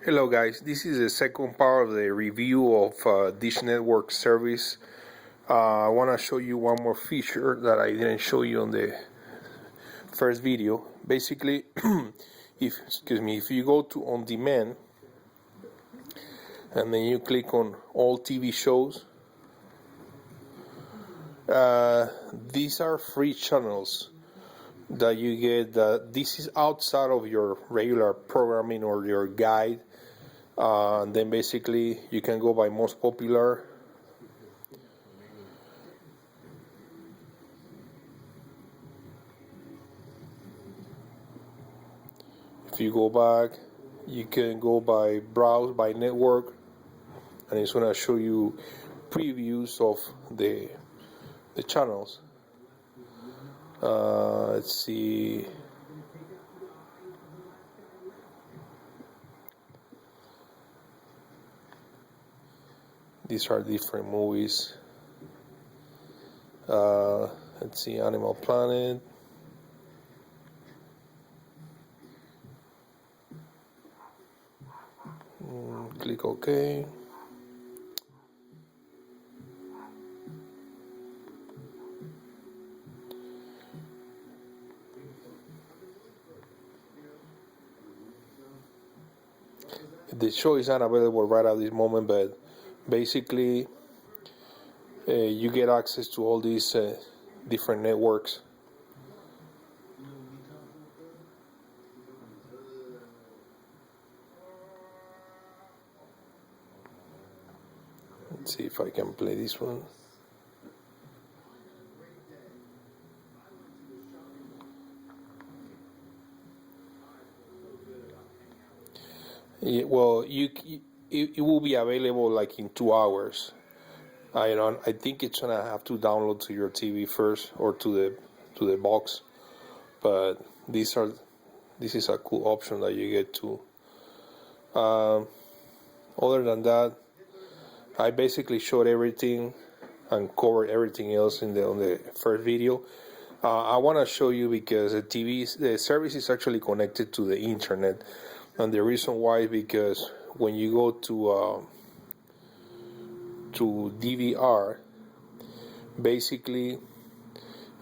Hello guys, this is the second part of the review of Dish Network service. I want to show you one more feature that I didn't show you on the first video. Basically, if you go to on demand and then you click on all TV shows, these are free channels that you get. This is outside of your regular programming or your guide. Then basically you can go by most popular. If you go back, you can go by browse by network, and it's going to show you previews of the channels. Let's see. These are different movies. Let's see, Animal Planet. Click OK. The show is not available right at this moment, but basically you get access to all these different networks. Let's see if I can play this one. Yeah, well, it will be available like in 2 hours. I think it's gonna have to download to your TV first or to the box, but this is a cool option that you get to. Other than that, I basically showed everything and covered everything else on the first video. I want to show you because the service is actually connected to the internet, and the reason why is because when you go to DVR, basically,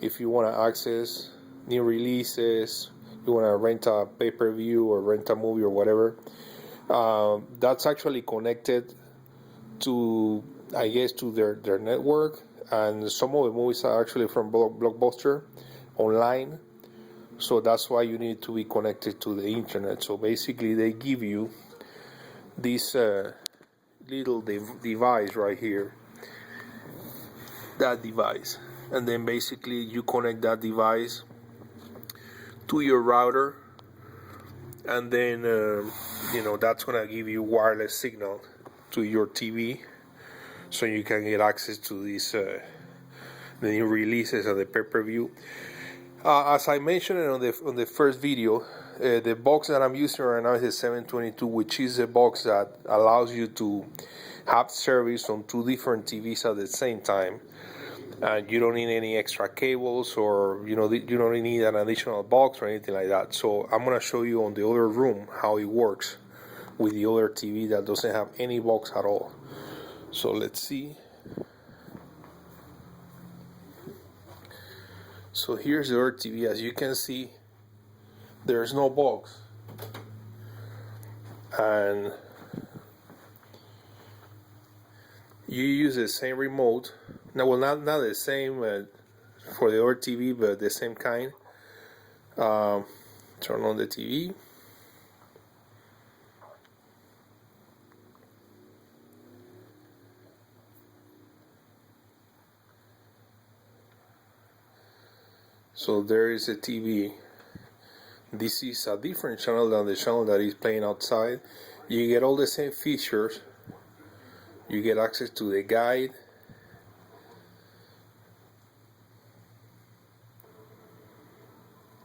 if you want to access new releases, you want to rent a pay-per-view or rent a movie or whatever, that's actually connected to, I guess, to their network, and some of the movies are actually from Blockbuster online, so that's why you need to be connected to the internet. So basically they give you this little device right here, that device, and then basically you connect that device to your router, and then that's gonna give you wireless signal to your TV, so you can get access to these the new releases of the pay-per-view. As I mentioned on the first video, the box that I'm using right now is a 722, which is a box that allows you to have service on 2 different TVs at the same time, and you don't need any extra cables, or you don't need an additional box or anything like that. So I'm gonna show you on the other room how it works with the other TV that doesn't have any box at all. So let's see. So here's the other TV. As you can see, there's no box, and you use the same remote. No, well, not the same for the other TV, but the same kind. Turn on the TV. So there is a TV. This is a different channel than the channel that is playing outside. You get all the same features. You get access to the guide.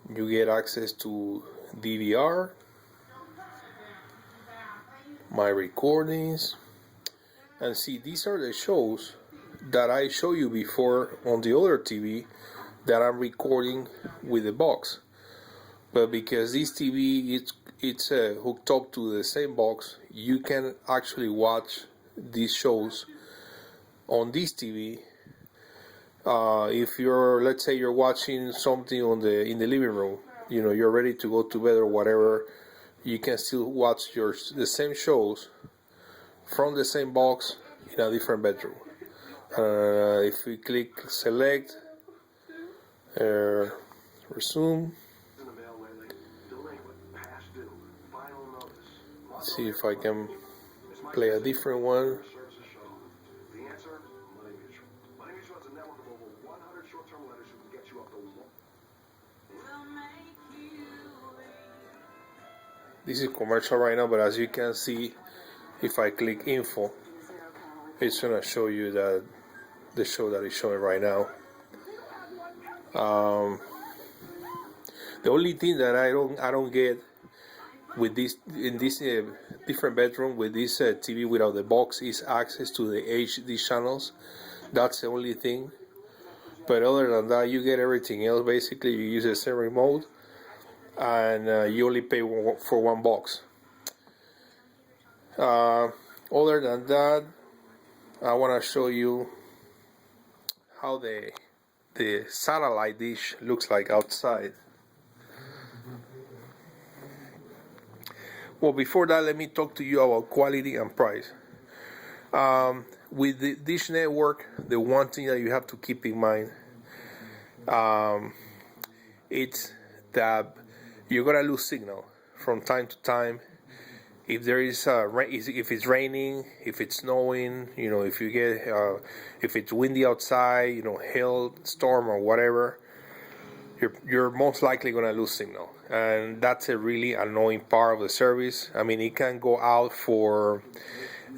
You get access to DVR, my recordings, and see, these are the shows that I showed you before on the other TV that I'm recording with the box. But because this TV it's hooked up to the same box, you can actually watch these shows on this TV. If you're, let's say, you're watching something in the living room, you're ready to go to bed or whatever, you can still watch the same shows from the same box in a different bedroom. If we click select, resume. Let's see if I can play a different one. This is commercial right now, but as you can see, if I click info, it's gonna show you that the show that is showing right now. The only thing that I don't get with this in this different bedroom with this TV without the box is access to the HD channels. That's the only thing. But other than that, you get everything else. Basically, you use the same remote, and you only pay for one box. Other than that, I want to show you how the satellite dish looks like outside. Well, before that, let me talk to you about quality and price. With the Dish Network, the one thing that you have to keep in mind, it's that you're gonna lose signal from time to time. If there is if it's raining, if it's snowing, if you get if it's windy outside, hail, storm or whatever, you're most likely gonna lose signal, and that's a really annoying part of the service. I mean, it can go out for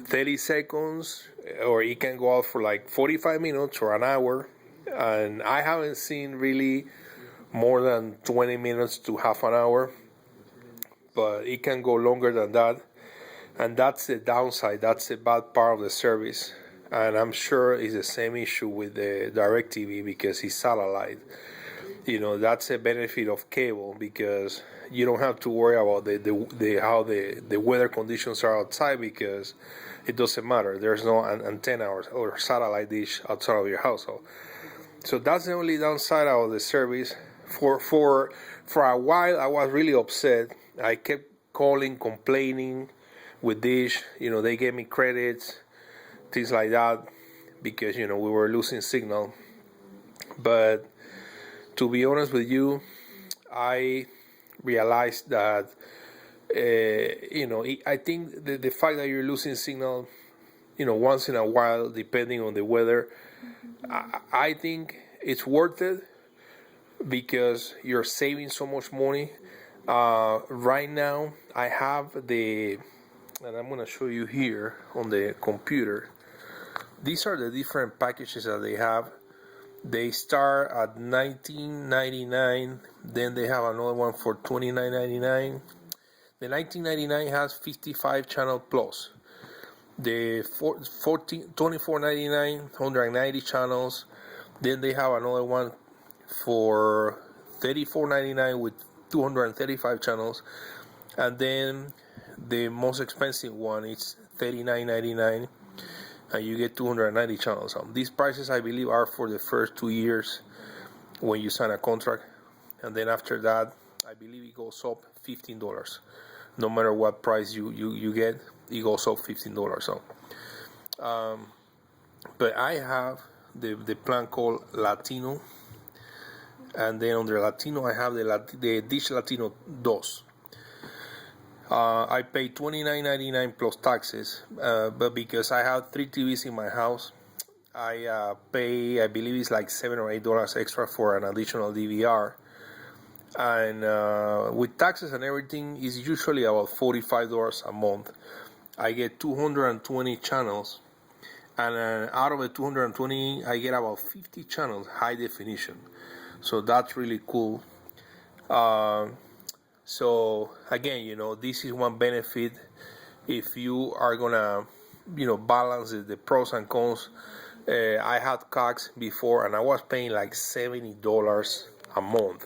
30 seconds, or it can go out for like 45 minutes or an hour, and I haven't seen really more than 20 minutes to half an hour, but it can go longer than that, and that's the downside. That's the bad part of the service, and I'm sure it's the same issue with the DirecTV because it's satellite. That's a benefit of cable, because you don't have to worry about how the weather conditions are outside, because it doesn't matter. There's no antenna or satellite dish outside of your household. So that's the only downside of the service. For a while, I was really upset. I kept calling, complaining with Dish. They gave me credits, things like that, because we were losing signal. But to be honest with you, I realized that I think the fact that you're losing signal, once in a while, depending on the weather, I think it's worth it, because you're saving so much money. Right now, I have and I'm going to show you here on the computer. These are the different packages that they have. They start at $19.99. Then they have another one for $29.99. The $19.99 has 55 channel plus. The $24.99, 190 channels. Then they have another one for $34.99 with 235 channels, and then the most expensive one is $39.99, and you get 290 channels. These prices, I believe, are for the first 2 years when you sign a contract, and then after that, I believe it goes up $15. No matter what price you get, it goes up $15. So, but I have the plan called Latino. And then under Latino, I have the Dish Latino 2. I pay $29.99 plus taxes, but because I have 3 TVs in my house, I pay, I believe it's like $7 or $8 extra for an additional DVR. And with taxes and everything, it's usually about $45 a month. I get 220 channels, and out of the 220, I get about 50 channels high definition. So that's really cool. So again, this is one benefit. If you are gonna, balance the pros and cons. I had Cox before, and I was paying like $70 a month.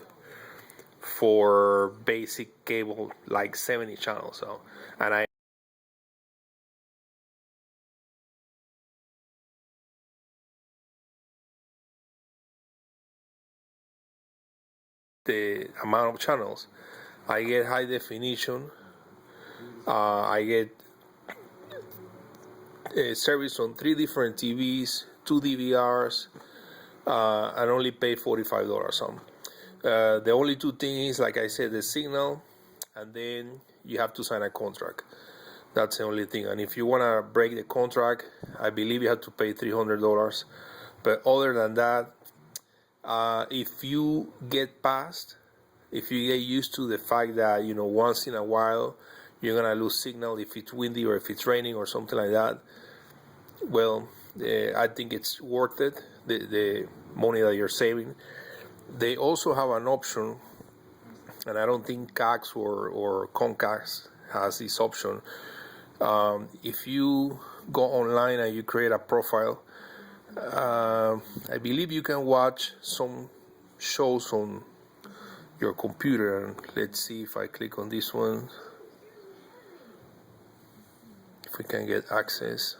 for basic cable, like 70 channels. So, and I the amount of channels, I get high definition. I get service on 3 different TVs, 2 DVRs, and only pay $45 some. The only 2 things, like I said, the signal, and then you have to sign a contract. That's the only thing. And if you want to break the contract, I believe you have to pay $300. But other than that, if you get used to the fact that, you know, once in a while you're gonna lose signal if it's windy or if it's raining or something like that, well, I think it's worth it, the money that you're saving. They also have an option, and I don't think Cox or Comcast has this option. If you go online and you create a profile, I believe you can watch some shows on your computer. And let's see if I click on this one, if we can get access.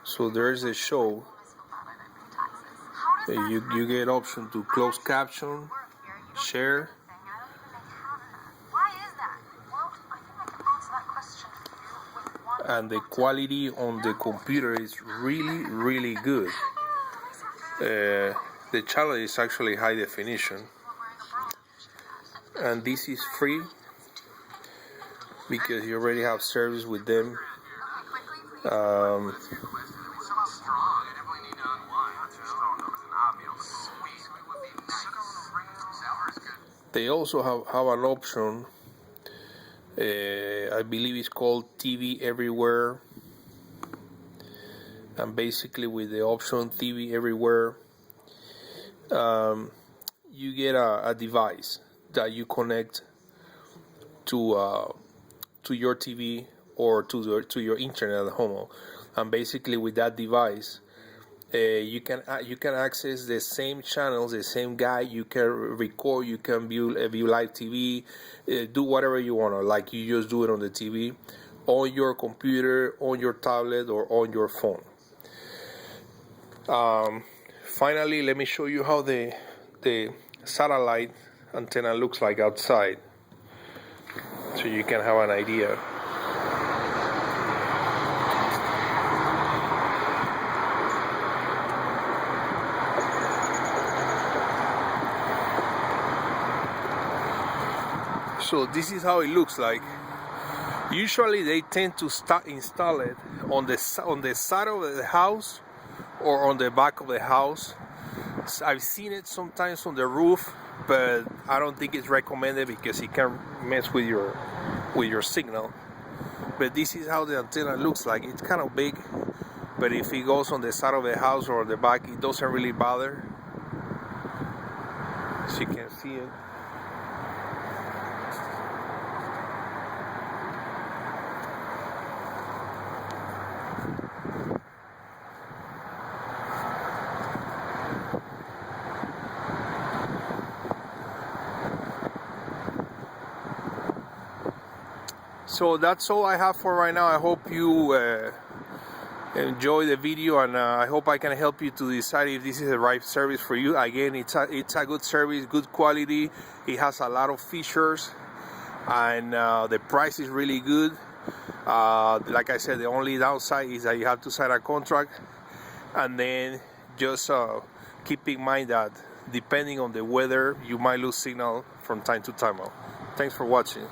So there's a show. You get option to close caption, share. And the quality on the computer is really, really good. The channel is actually high definition. And this is free because you already have service with them. They also have an option, I believe it's called TV Everywhere. And basically with the option TV Everywhere, you get a device that you connect to your TV or to your internet at home. And basically with that device, you can access the same channels, the same guide. You can record, you can view live TV, do whatever you want, like you just do it on the TV, on your computer, on your tablet, or on your phone. Finally, let me show you how the satellite antenna looks like outside, so you can have an idea. So this is how it looks like. Usually they tend to install it on the side of the house or on the back of the house. I've seen it sometimes on the roof, but I don't think it's recommended because it can mess with your signal. But this is how the antenna looks like. It's kind of big, but if it goes on the side of the house or the back, it doesn't really bother. So you can see it. So that's all I have for right now. I hope you enjoy the video, and I hope I can help you to decide if this is the right service for you. Again, it's a good service, good quality. It has a lot of features, and the price is really good. Like I said, the only downside is that you have to sign a contract, and then just keep in mind that depending on the weather, you might lose signal from time to time. Thanks for watching.